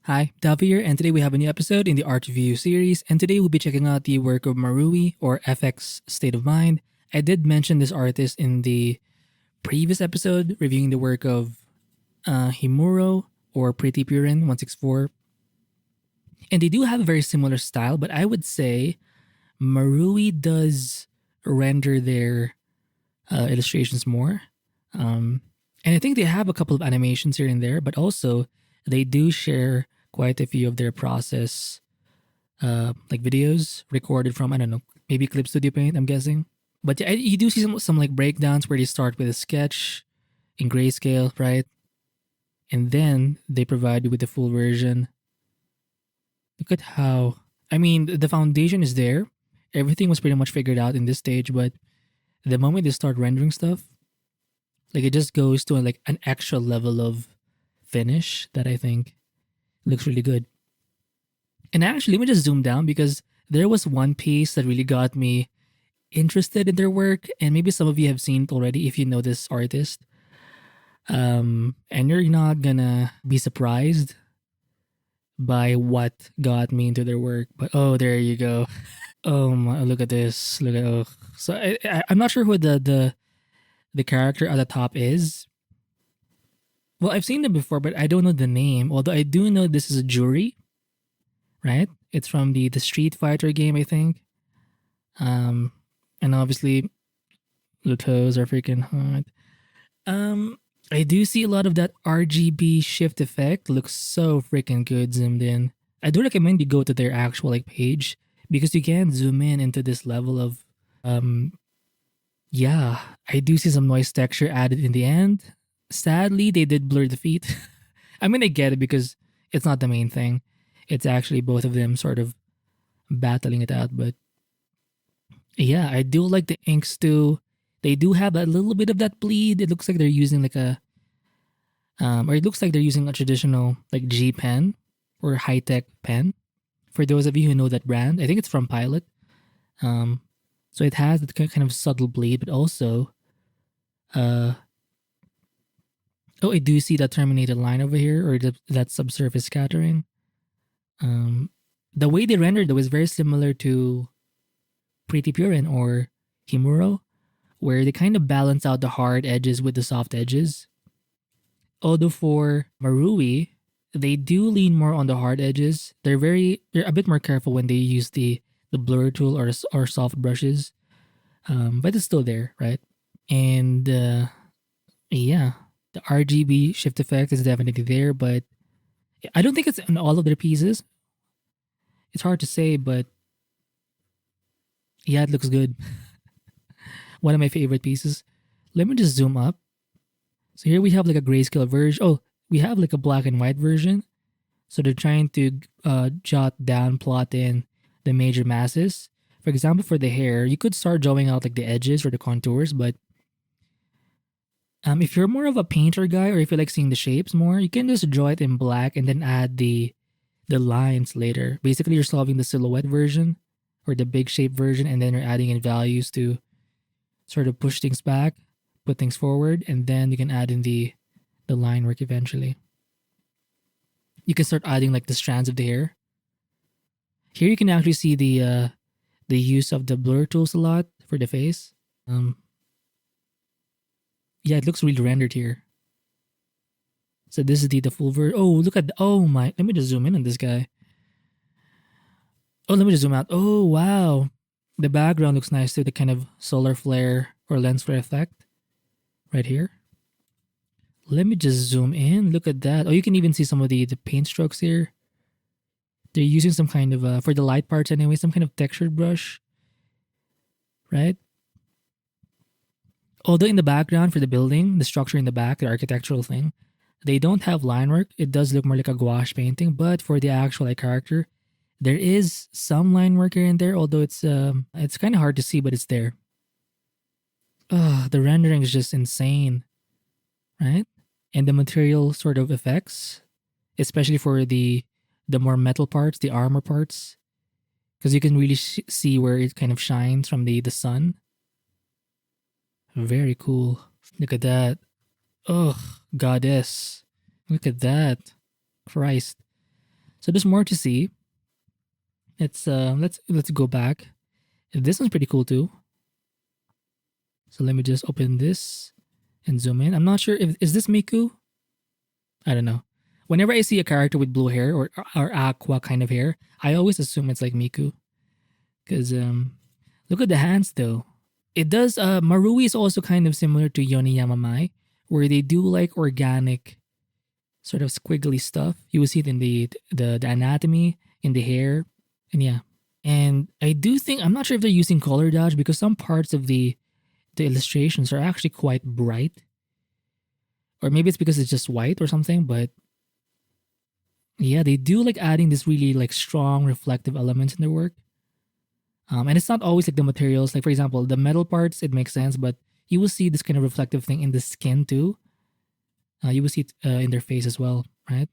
Hi, Davi here, and today we have a new episode in the Art Review series, and today we'll be checking out the work of Marui, or FX State of Mind. I did mention this artist in the previous episode, reviewing the work of Himuro, or Pretty Purin 164, and they do have a very similar style, but I would say Marui does render their illustrations more. And I think they have a couple of animations here and there, but also they do share quite a few of their process, like videos recorded from, I don't know, maybe Clip Studio Paint, I'm guessing. But yeah, you do see some like breakdowns where they start with a sketch in grayscale, right? And then they provide you with the full version. Look at how, I mean, the foundation is there. Everything was pretty much figured out in this stage, but the moment they start rendering stuff, like it just goes to like an extra level of finish that I think looks really good. And actually, let me just zoom down because there was one piece that really got me interested in their work, and maybe some of you have seen it already if you know this artist. And you're not gonna be surprised by what got me into their work. But oh, there you go. Oh my, look at this. Look at so I'm not sure who the character at the top is. Well, I've seen them before, but I don't know the name. Although I do know this is a jury, right? It's from the Street Fighter game, I think. And obviously, the toes are freaking hot. I do see a lot of that RGB shift effect. Looks so freaking good zoomed in. I do recommend you go to their actual like page because you can zoom in into this level of yeah, I do see some noise texture added in the end. Sadly, they did blur the feet. I mean, I get it because it's not the main thing. It's actually both of them sort of battling it out. But yeah, I do like the inks too. They do have a little bit of that bleed. It looks like they're using like a, or it looks like they're using a traditional like G pen or high tech pen. For those of you who know that brand, I think it's from Pilot. So it has that kind of subtle bleed, but also, oh, I do see that terminated line over here, or that subsurface scattering. The way they rendered it was very similar to Pretty Purin or Himuro, where they kind of balance out the hard edges with the soft edges. Although for Marui, they do lean more on the hard edges. They're a bit more careful when they use the blur tool or soft brushes, but it's still there, right? And yeah, the RGB shift effect is definitely there, but I don't think it's in all of their pieces. It's hard to say, but yeah, it looks good. One of my favorite pieces. Let me just zoom up. So here we have like a grayscale version. Oh, we have like a black and white version. So they're trying to jot down, plot in the major masses. For example, for the hair, you could start drawing out like the edges or the contours, but if you're more of a painter guy or if you like seeing the shapes more, you can just draw it in black and then add the lines later. Basically, you're solving the silhouette version or the big shape version, and then you're adding in values to sort of push things back, put things forward, and then you can add in the line work eventually. You can start adding like the strands of the hair. Here you can actually see the use of the blur tools a lot for the face. Yeah, it looks really rendered here. So this is the full version. Oh, look at oh my! Let me just zoom in on this guy. Oh, let me just zoom out. Oh wow, the background looks nice too. The kind of solar flare or lens flare effect right here. Let me just zoom in. Look at that. Oh, you can even see some of the paint strokes here. They're using some kind of for the light parts anyway, some kind of textured brush, right? Although in the background for the building, the structure in the back, the architectural thing, they don't have line work. It does look more like a gouache painting, but for the actual like character, there is some line work here and there. Although it's kind of hard to see, but it's there. The rendering is just insane, right? And the material sort of effects, especially for the more metal parts, the armor parts, because you can really see where it kind of shines from the sun. Very cool. Look at that. Oh, goddess. Look at that. Christ. So there's more to see. Let's go back. This one's pretty cool too. So let me just open this and zoom in. I'm not sure if is this Miku? I don't know. Whenever I see a character with blue hair or aqua kind of hair, I always assume it's like Miku. Cause look at the hands though. It does Marui is also kind of similar to Yoneyama Mai, where they do like organic sort of squiggly stuff. You will see it in the anatomy, in the hair, and yeah. And I do think I'm not sure if they're using color dodge because some parts of the illustrations are actually quite bright. Or maybe it's because it's just white or something, but yeah, they do like adding this really like strong reflective elements in their work. And it's not always like the materials. Like for example, the metal parts, it makes sense, but you will see this kind of reflective thing in the skin too. You will see it in their face as well, right?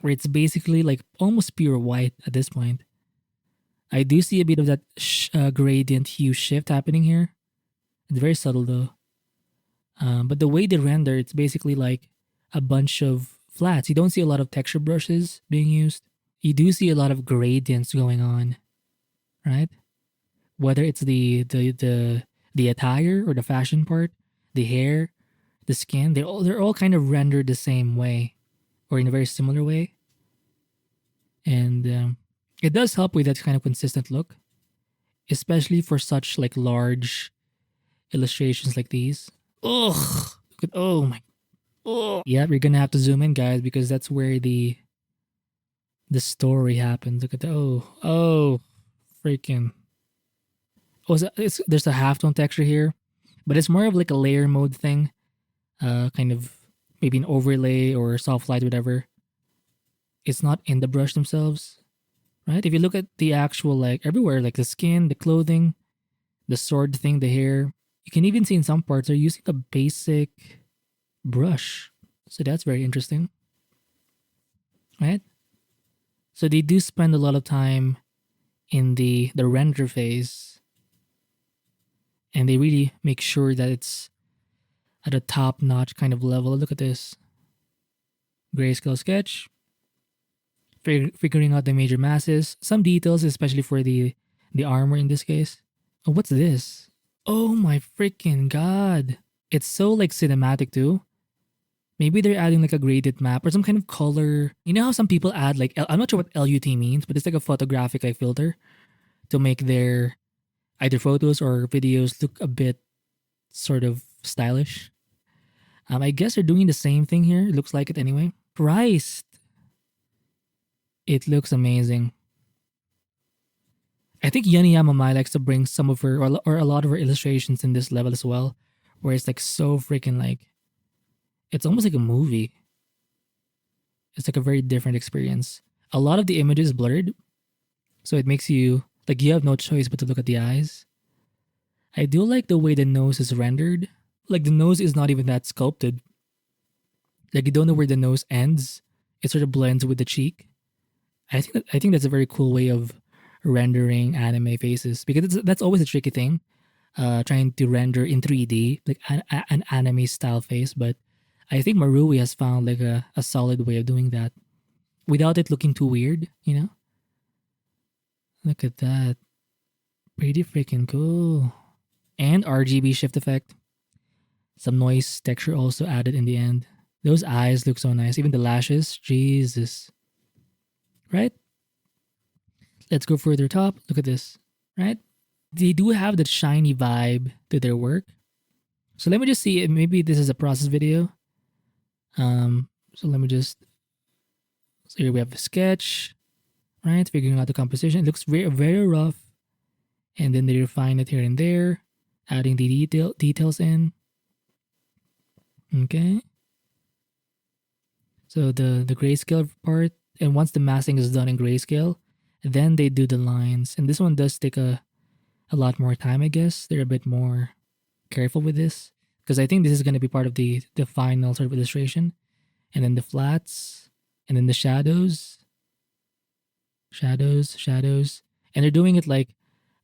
Where it's basically like almost pure white at this point. I do see a bit of that gradient hue shift happening here. It's very subtle though. But the way they render, it's basically like a bunch of flats. You don't see a lot of texture brushes being used. You do see a lot of gradients going on, right? Whether it's the attire or the fashion part, the hair, the skin, they're all kind of rendered the same way, or in a very similar way, and it does help with that kind of consistent look, especially for such like large illustrations like these. Ugh! Oh my! Oh yeah, we're gonna have to zoom in, guys, because that's where the story happens. Look at the oh freaking. Oh, there's a halftone texture here, but it's more of like a layer mode thing, kind of maybe an overlay or soft light, whatever. It's not in the brush themselves, right? If you look at the actual like everywhere, like the skin, the clothing, the sword thing, the hair, you can even see in some parts they're using a basic brush. So that's very interesting, right? So they do spend a lot of time in the render phase, and they really make sure that it's at a top-notch kind of level. Look at this. Grayscale sketch. Figuring out the major masses. Some details, especially for the armor in this case. Oh, what's this? Oh my freaking god. It's so like cinematic too. Maybe they're adding like a graded map or some kind of color. You know how some people add like, I'm not sure what LUT means, but it's like a photographic like filter to make their either photos or videos look a bit sort of stylish. I guess they're doing the same thing here. It looks like it anyway. Christ. It looks amazing. I think Yoneyama Mai likes to bring some of her or a lot of her illustrations in this level as well, where it's like so freaking like, it's almost like a movie. It's like a very different experience. A lot of the image is blurred, so it makes you like you have no choice but to look at the eyes. I do like the way the nose is rendered. Like the nose is not even that sculpted. Like you don't know where the nose ends. It sort of blends with the cheek. I think that's a very cool way of rendering anime faces, because that's always a tricky thing, trying to render in 3D like an anime style face. But I think Marui has found like a solid way of doing that without it looking too weird. You know, look at that, pretty freaking cool. And RGB shift effect, some noise texture also added in the end. Those eyes look so nice, even the lashes. Jesus. Right? Let's go further top. Look at this, right? They do have that shiny vibe to their work. So let me just see, maybe this is a process video. So let me just, so here we have a sketch, right? Figuring out the composition. It looks very, very rough. And then they refine it here and there, adding the details in. Okay. So the grayscale part, and once the masking is done in grayscale, then they do the lines. And this one does take a lot more time, I guess. They're a bit more careful with this, because I think this is going to be part of the final sort of illustration. And then the flats, and then the shadows. And they're doing it like,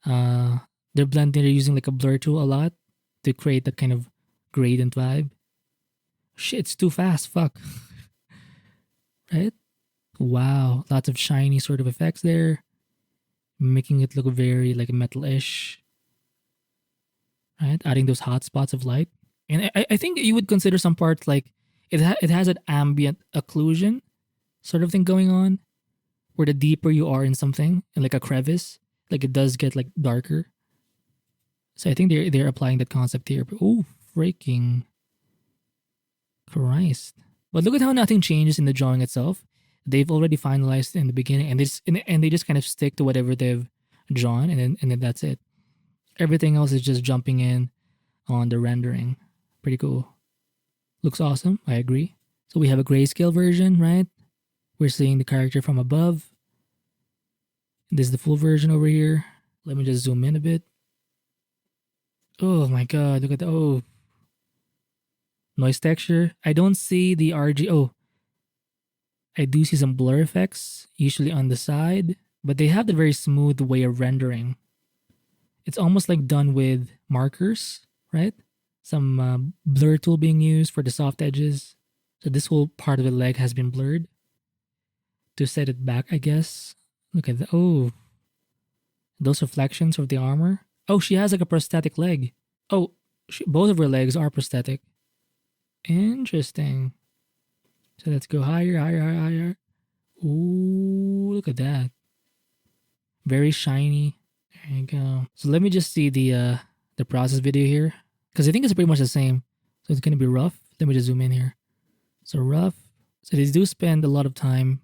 they're using like a blur tool a lot to create that kind of gradient vibe. Shit, it's too fast, fuck. Right? Wow, lots of shiny sort of effects there, making it look very like metal-ish, right? Adding those hot spots of light. And I think you would consider some parts like it has an ambient occlusion sort of thing going on, where the deeper you are in something, in like a crevice, like it does get like darker. So I think they're applying that concept here. But oh, freaking Christ! But look at how nothing changes in the drawing itself. They've already finalized in the beginning, and they just kind of stick to whatever they've drawn, and then that's it. Everything else is just jumping in on the rendering. Pretty cool. Looks awesome. I agree. So we have a grayscale version, right? We're seeing the character from above. This is the full version over here. Let me just zoom in a bit. Oh my god, look at the noise texture. I don't see the RG. Oh, I do see some blur effects, usually on the side, but they have the very smooth way of rendering. It's almost like done with markers, right? Some blur tool being used for the soft edges. So this whole part of the leg has been blurred to set it back, I guess. Look at that. Oh, those reflections of the armor. Oh, she has like a prosthetic leg. Oh, both of her legs are prosthetic. Interesting. So let's go higher, higher, higher, higher. Ooh, look at that. Very shiny. There you go. So let me just see the process video here, because I think it's pretty much the same. So it's gonna be rough. Let me just zoom in here. So rough. So they do spend a lot of time,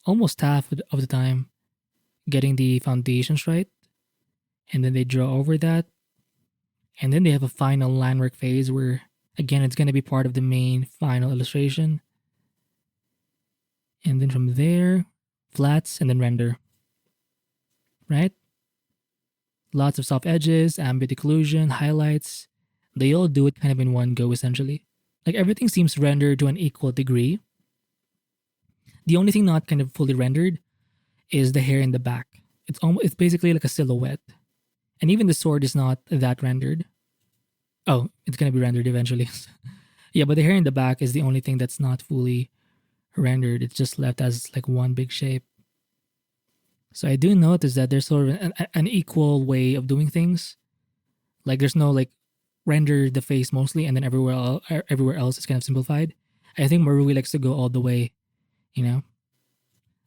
almost half of the time, getting the foundations right, and then they draw over that, and then they have a final line work phase where, again, it's gonna be part of the main final illustration, and then from there, flats and then render. Right? Lots of soft edges, ambient occlusion, highlights. They all do it kind of in one go, essentially. Like everything seems rendered to an equal degree. The only thing not kind of fully rendered is the hair in the back. It's basically like a silhouette. And even the sword is not that rendered. Oh, it's gonna be rendered eventually. Yeah, but the hair in the back is the only thing that's not fully rendered. It's just left as like one big shape. So I do notice that there's sort of an equal way of doing things. Like there's no like render the face mostly, and then everywhere else is kind of simplified. I think Marui likes to go all the way, you know.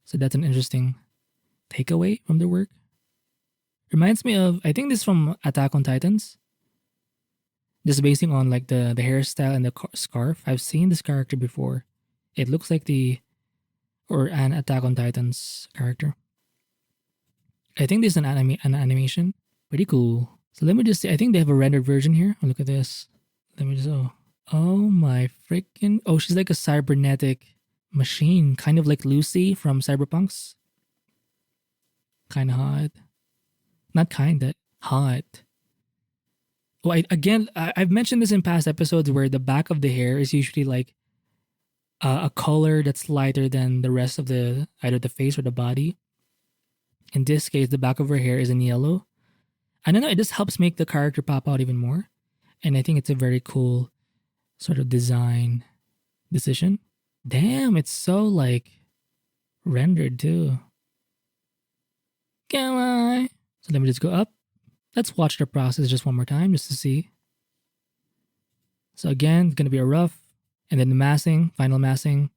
So that's an interesting takeaway from their work. Reminds me of, I think this is from Attack on Titans. Just basing on like the hairstyle and the scarf. I've seen this character before. It looks like an Attack on Titans character. I think this is an animation. Pretty cool. So let me just see. I think they have a rendered version here. Oh, look at this. Let me just, oh my freaking, oh, she's like a cybernetic machine. Kind of like Lucy from Cyberpunks. Kind of hot. Not kinda, hot. Oh, I've mentioned this in past episodes where the back of the hair is usually like a color that's lighter than the rest of either the face or the body. In this case, the back of her hair is in yellow. I don't know, it just helps make the character pop out even more. And I think it's a very cool sort of design decision. Damn, it's so like rendered too. Come on. So let me just go up. Let's watch the process just one more time just to see. So again, it's going to be a rough, and then the massing, final massing,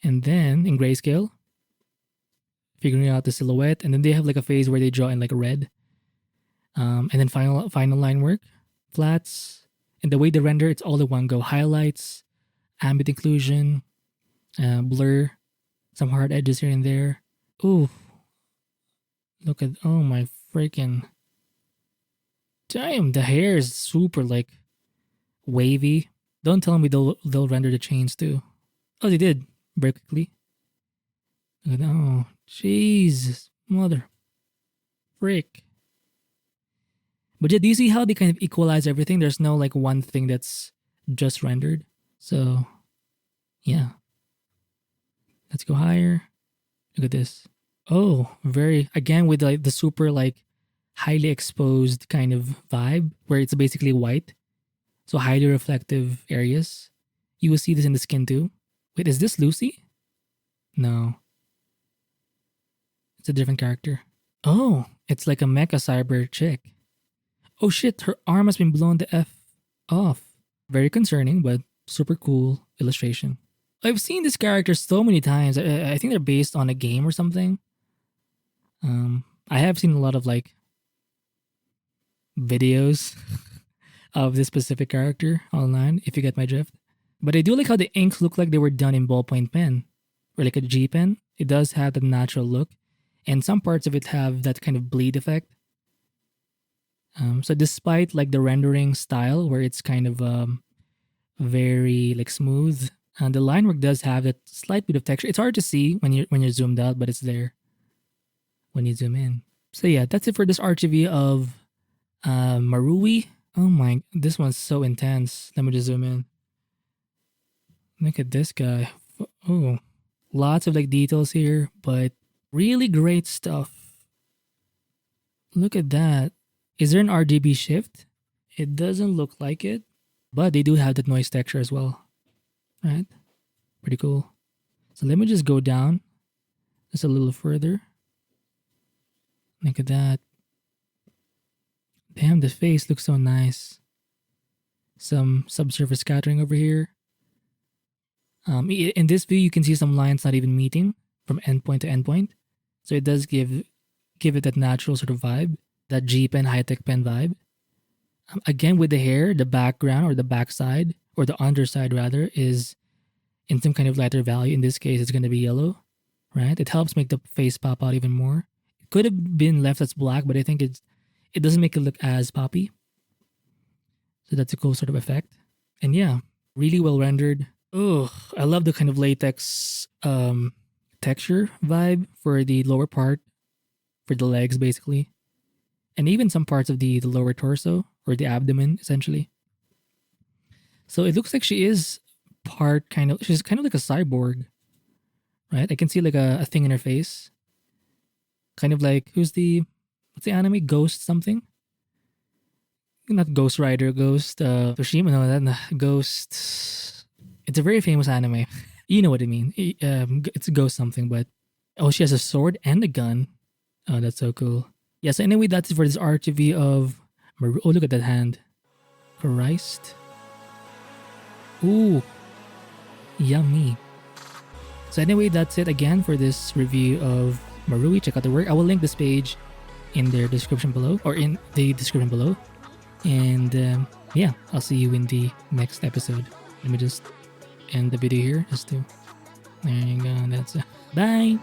and then in grayscale, figuring out the silhouette, and then they have like a phase where they draw in like a red, and then final line work, flats, and the way they render, it's all in one go. Highlights, ambient occlusion, blur, some hard edges here and there. Ooh, look at, oh my freaking, damn, the hair is super like wavy. Don't tell me they'll render the chains too. Oh, they did very quickly. Look at, oh, Jesus, mother frick. But yeah, do you see how they kind of equalize everything? There's no like one thing that's just rendered. So yeah, let's go higher. Look at this. Oh, very, again with like the super like highly exposed kind of vibe where it's basically white. So highly reflective areas. You will see this in the skin too. Wait, is this Lucy? No. It's a different character. Oh, it's like a mecha cyber chick. Oh shit, her arm has been blown the F off. Very concerning, but super cool illustration. I've seen this character so many times. I think they're based on a game or something. I have seen a lot of like videos of this specific character online, if you get my drift. But I do like how the inks look like they were done in ballpoint pen or like a G pen. It does have the natural look, and some parts of it have that kind of bleed effect. So despite like the rendering style where it's kind of very like smooth, and the line work does have that slight bit of texture. It's hard to see when you're zoomed out, but it's there when you zoom in. So yeah, that's it for this art review of Marui. Oh my, this one's so intense. Let me just zoom in. Look at this guy. Oh, lots of like details here, but really great stuff. Look at that. Is there an RGB shift? It doesn't look like it, but they do have that noise texture as well. Right? Pretty cool. So let me just go down just a little further. Look at that. Damn, the face looks so nice. Some subsurface scattering over here. In this view, you can see some lines not even meeting from endpoint to endpoint. So it does give it that natural sort of vibe, that G pen, high-tech pen vibe. Again, with the hair, the background or the backside, or the underside rather, is in some kind of lighter value. In this case, it's going to be yellow, right? It helps make the face pop out even more. It could have been left as black, but I think it doesn't make it look as poppy. So that's a cool sort of effect. And yeah, really well rendered. Oh, I love the kind of latex texture vibe for the lower part, for the legs basically. And even some parts of the lower torso or the abdomen essentially. So it looks like she's kind of like a cyborg, right? I can see like a thing in her face. Kind of like, what's the anime? Ghost something? Not Ghost Rider, Ghost Toshima, no, that Ghost. It's a very famous anime. You know what I mean. It's a ghost something, but oh, she has a sword and a gun. Oh, that's so cool. Yeah, so anyway, that's it for this art review of Marui. Oh, look at that hand. Christ. Ooh. Yummy. So anyway, that's it again for this review of Marui. Check out the work. I will link this page in their description below, or in the description below. And yeah, I'll see you in the next episode. Let me just end the video here. There you go. That's it. Bye.